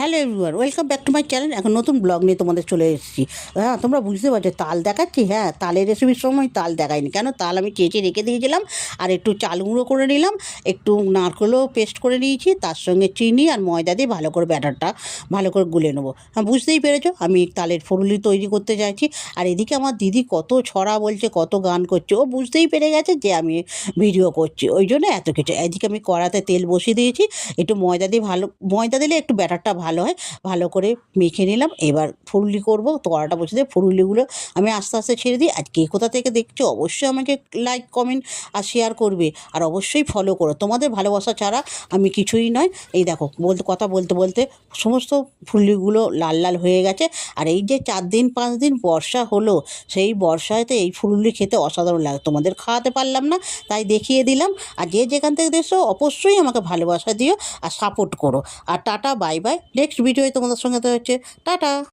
Hello everyone, welcome back to my channel. এখন নতুন blog নিয়ে তোমাদের চলে এসেছি। হ্যাঁ, তোমরা বুঝতে পারছো তাল দেখাচ্ছি। হ্যাঁ, তালের রেসিপির সময় তাল দেখাইনি কেন, তাল আমি চেঁচে রেখে দিয়েছিলাম। আর একটু চাল গুঁড়ো করে নিলাম, একটু নারকেলও পেস্ট করে নিয়েছি, তার সঙ্গে চিনি আর ময়দা দিয়ে ভালো করে ব্যাটারটা ভালো করে গুলে নেবো। হ্যাঁ, বুঝতেই পেরেছো আমি তালের ফুলুরি তৈরি করতে চাইছি। আর এদিকে আমার দিদি কত ছড়া বলছে, কত গান করছে, ও বুঝতেই পেরে গেছে যে আমি ভিডিও করছি, ওই জন্য এত কিছু। এদিকে আমি কড়াতে তেল বসিয়ে দিয়েছি, একটু ময়দা দিলে একটু ব্যাটারটা ভালো হয়। ভালো করে মেখে নিলাম। এবার ফুলুরি করবো, তো কড়াটা বসে দিয়ে ফুলুরিগুলো আমি আস্তে আস্তে ছেড়ে দিই। আর কে কোথা থেকে দেখছো অবশ্যই আমাকে লাইক, কমেন্ট আর শেয়ার করবে, আর অবশ্যই ফলো করো। তোমাদের ভালোবাসা ছাড়া আমি কিছুই নয়। এই দেখো কথা বলতে বলতে সমস্ত ফুলুরিগুলো লাল লাল হয়ে গেছে। আর এই যে 4 দিন 5 দিন বর্ষা হলো, সেই বর্ষাতে এই ফুলুরি খেতে অসাধারণ লাগে। তোমাদের খাওয়াতে পারলাম না, তাই দেখিয়ে দিলাম। আর যে যেখান থেকে দেখছো অবশ্যই আমাকে ভালোবাসা দিও আর সাপোর্ট করো। আর টাটা, বাই বাই। নেক্সট ভিডিওতে তোমাদের সঙ্গে দেখা হচ্ছে। টাটা।